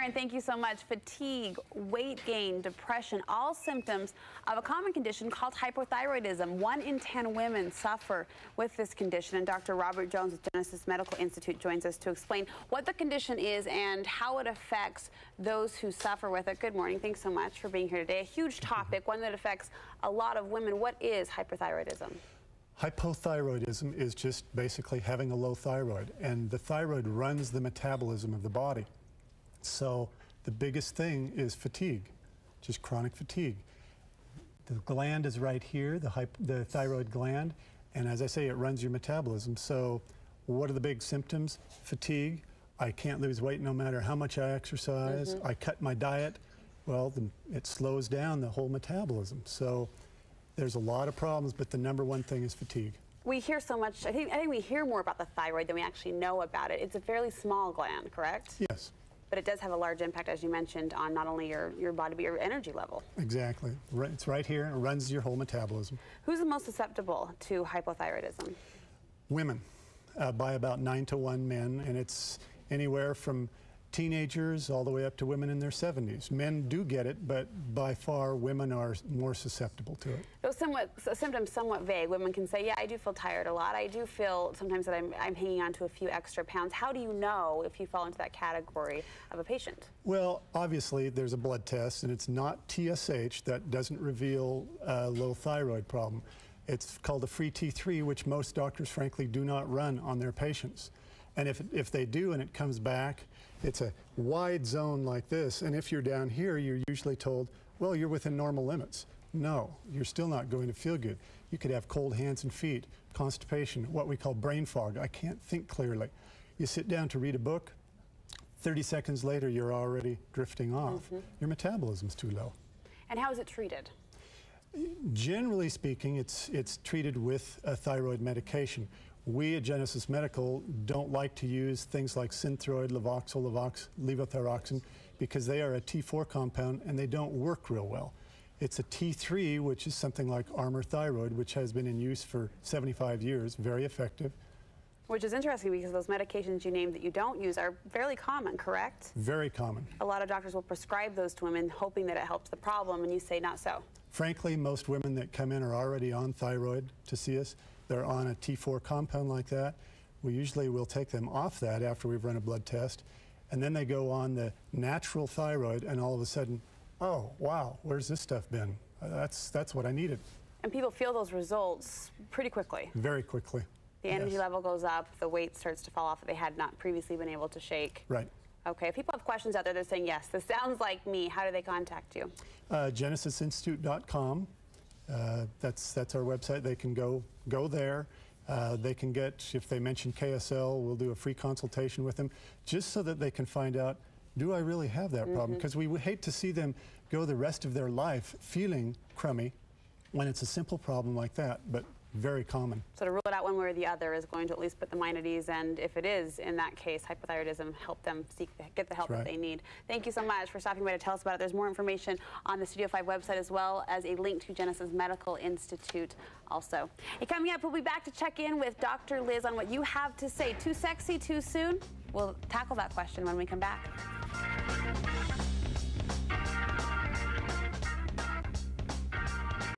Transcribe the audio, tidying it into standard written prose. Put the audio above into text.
Karen, thank you so much. Fatigue, weight gain, depression, all symptoms of a common condition called hypothyroidism. 1 in 10 women suffer with this condition, and Dr. Robert Jones with Genesys Medical Institute joins us to explain what the condition is and how it affects those who suffer with it. Good morning. Thanks so much for being here today. A huge topic, one that affects a lot of women. What is hypothyroidism? Hypothyroidism is just basically having a low thyroid, and the thyroid runs the metabolism of the body. So the biggest thing is fatigue, just chronic fatigue. The gland is right here, the thyroid gland, and as I say, it runs your metabolism. So what are the big symptoms? Fatigue. I can't lose weight no matter how much I exercise. I cut my diet. Well, it slows down the whole metabolism. So there's a lot of problems, but the number one thing is fatigue. We hear so much, I think we hear more about the thyroid than we actually know about it. It's a fairly small gland, correct? Yes. But it does have a large impact, as you mentioned, on not only your body, but your energy level. Exactly. It's right here, and it runs your whole metabolism. Who's the most susceptible to hypothyroidism? Women, by about 9 to 1 men, and it's anywhere from teenagers all the way up to women in their 70s. Men do get it, but by far women are more susceptible to it. Those symptoms somewhat vague. Women can say, yeah, I do feel tired a lot. I do feel sometimes that I'm hanging on to a few extra pounds. How do you know if you fall into that category of a patient? Well, obviously there's a blood test, and it's not TSH. That doesn't reveal a low thyroid problem. It's called a free T3, which most doctors frankly do not run on their patients. And if they do and it comes back, it's a wide zone like this, and if you're down here, you're usually told, well, you're within normal limits. No, you're still not going to feel good. You could have cold hands and feet, constipation, what we call brain fog. I can't think clearly. You sit down to read a book, 30 seconds later, you're already drifting off. Your metabolism's too low. And how is it treated? Generally speaking, it's treated with a thyroid medication. We at Genesys Medical don't like to use things like Synthroid, levothyroxine, because they are a T4 compound and they don't work real well. It's a T3, which is something like Armour Thyroid, which has been in use for 75 years, very effective. Which is interesting because those medications you named that you don't use are fairly common, correct? Very common. A lot of doctors will prescribe those to women hoping that it helps the problem, and you say not so. Frankly, most women that come in are already on thyroid to see us. They're on a T4 compound like that. We usually will take them off that after we've run a blood test, and then they go on the natural thyroid, and all of a sudden, oh, wow, where's this stuff been? That's what I needed. And people feel those results pretty quickly. Very quickly. The energy level goes up, the weight starts to fall off that they had not previously been able to shake. Right. Okay, if people have questions out there, they're saying, yes, this sounds like me. How do they contact you? GenesysInstitute.com. That's our website. They can go there. They can get, if they mention KSL, we'll do a free consultation with them, just so that they can find out, do I really have that problem? Because we would hate to see them go the rest of their life feeling crummy when it's a simple problem like that, but very common. So to rule it out one way or the other is going to at least put the mind at ease, and if it is, in that case, hypothyroidism, help them get the help that they need. Thank you so much for stopping by to tell us about it. There's more information on the Studio 5 website, as well as a link to Genesys Medical Institute also. Hey, coming up, we'll be back to check in with Dr. Liz on what you have to say. Too sexy, too soon? We'll tackle that question when we come back.